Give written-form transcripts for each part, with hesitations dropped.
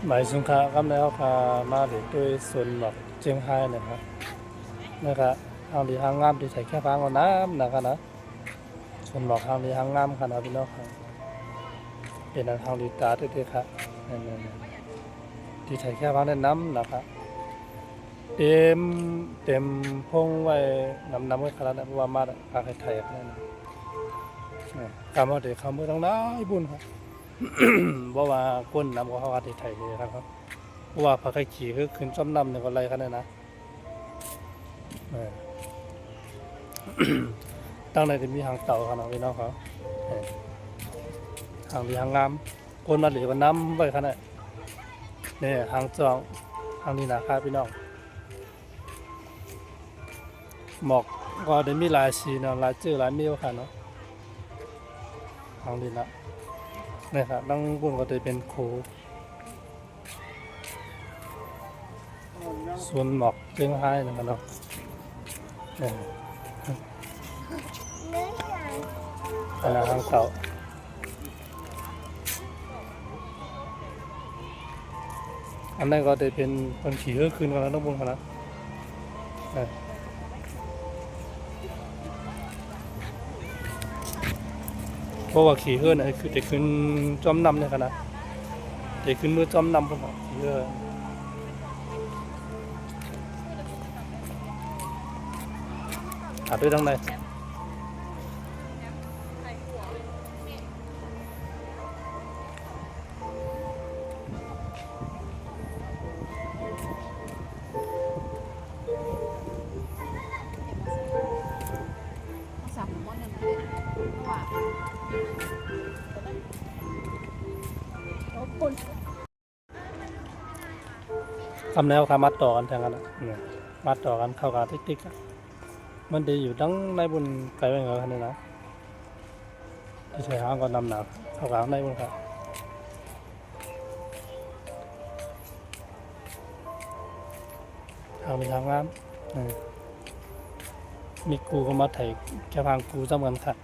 หมายสุงค้าครับแล้วพามาเด็กด้วยส่วนแบบเจียงไฮ้นะครับนะครับทางดีทางงามที่ใส่แค่พังเอาน้ำนะครับนะส่วนบอกทางดีทางงามขนาดพี่น้องครับเป็นทางดีตาด้วยครับนี่ที่ใส่แค่พังได้น้ำนะครับเต็มพงไว้น้ำไว้ขนาดนั้นเพราะว่ามาพาไทยๆนั่นคำว่าเด็กคำเมื่อตั้งน้อยบุญครับเพราะว่าก้นน้ำของเขาไทยเลยครับเพราะว่าพาไข่ขี่คือขึ้นซ้ำน้ำเนี่ยก็ไรกันนะตั้งในที่มีหางเต่าขนาดพี่น้องเขาหางดีหางงามก้นมาเหลือก็น้ำไว้ขนาดนี่หางจองหางนี้นะครับพี่น้องหมอกก็ได้มีหลายสีเนาะหลายชื่อหลายมีค่ะเนาะหางนี้นะนี่ครับตั้งบุญก็จะเป็นโคส่วนหมอกเลี้ยงไห้นะครับเนาะขนาดทางเต่าอันนั้นก็จะเป็นคนขี่เฮือกขึ้นกันแล้วต้องบุญกันนะเพราะว่าขี่เฮือกเนี่ยคือจะขึ้นจอมนำเนี่ยกันนะจะขึ้นมือจอมนำพวกขี่เฮือกหาด้วยทั้งในทำแนวขามัดต่อกันแทงกันนะมัดต่อกันเข้ากันติ๊กๆมันดีอยู่ดังในบนไกลไปเหรอคันนี้นะที่ใช้หางก็นำหนักเข้ากันในบนครับทางมีทางงามมีกูก็มาไถแค่ทางกูจำกันค่ะ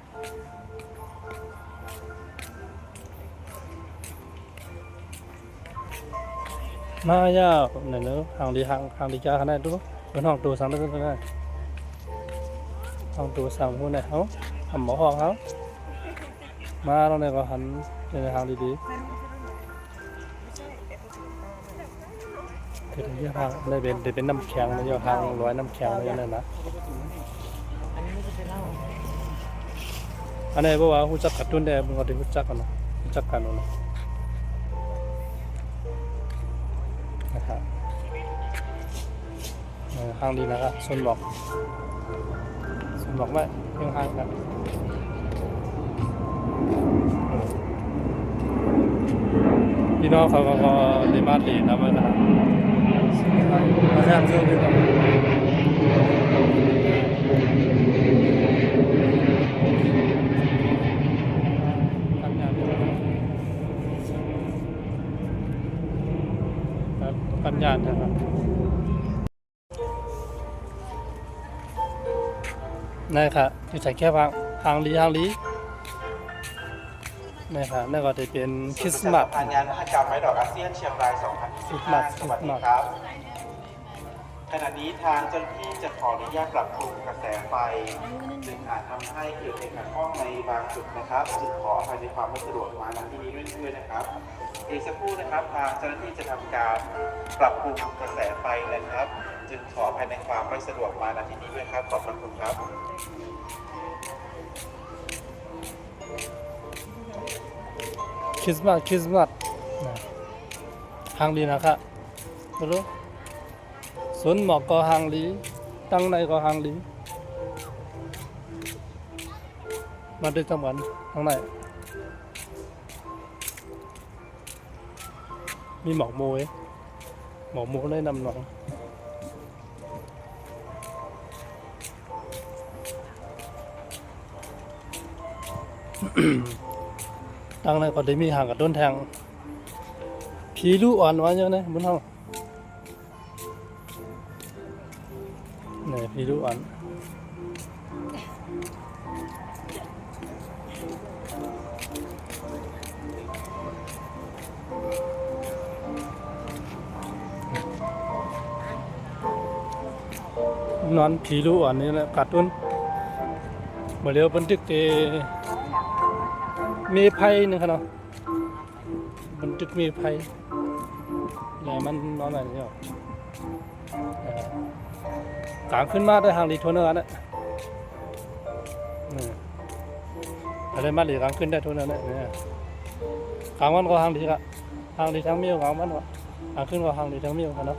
มายาวไหนเนอะทางดีจ้าขนาดดูเป็นห้องตัวสั่งได้ก็ได้ห้องตัวสั่งพวกไหนเขาทำหมอห้องเขามาตรงไหนก็หันในทางดีๆคือที่ทางได้เป็นน้ำแข็งในทางร้อยน้ำแข็งอะไรนั่นนะอันนี้เพราะว่าหูจักกัดตุ้นได้มันก็ได้หูจักกันนะหูจักกันนะนะครับทางดีนะครับส่วนบอกไว้เพียงห่างกันพี่น้องเขาก็ได้มาดีนะมันนะครับมาแทนเชื่อพี่น้องปัญญานะครับนี่ค่ะที่ใส่แค่หางลีนี่ค่ะนี่ก็จะเป็นคริสต์มาสงานมหกรรมไม้ดอกอาเซียนเชียงราย 2025 สวัสดีครับ ขณะนี้ทางเจ้าหน้าที่จะขออนุญาตปรับปรุงกระแสไฟซึ่งอาจทำให้เกิดเหตุขัดข้องในบางจุดนะครับจึงขออภัยในความไม่สะดวกมาณที่นี้ด้วยนะครับอีกสักครู่นะครับทางเจ้าหน้าที่จะทำการปรับปรุงกระแสไฟนะครับจึงขออภัยในความไม่สะดวกมาณที่นี้ด้วยครับขอบคุณครับคริสต์มาสหางลีนะครับรู้สวนหมอกก็หางลีตั้งในก็หางลีมาได้จังหวัดข้างในมีหมอกโมยได้นำหนองตั้งในก็ได้มีหางกับต้นแทงผีลูกอ่อนวะเยอะนะบนห้องนี่ผีลูกอ่อน นอนผีรู้อันนี้แหละการ์ตูนมาเร็วบันทึกเตมีไพ่นึงครับเนาะบันทึกมีไพ่ใหญ่มันนอนอะไรเนี่ยกลางขึ้นมาได้ทางรีโทนเนอร์นะอะไรมาหลีกลางขึ้นได้โทนเนอร์เนี่ยกลางวันก็ทางดีละทางดีทางเมียวกลางวันก็ทางขึ้นก็ทางดีทางเมียวกันเนาะ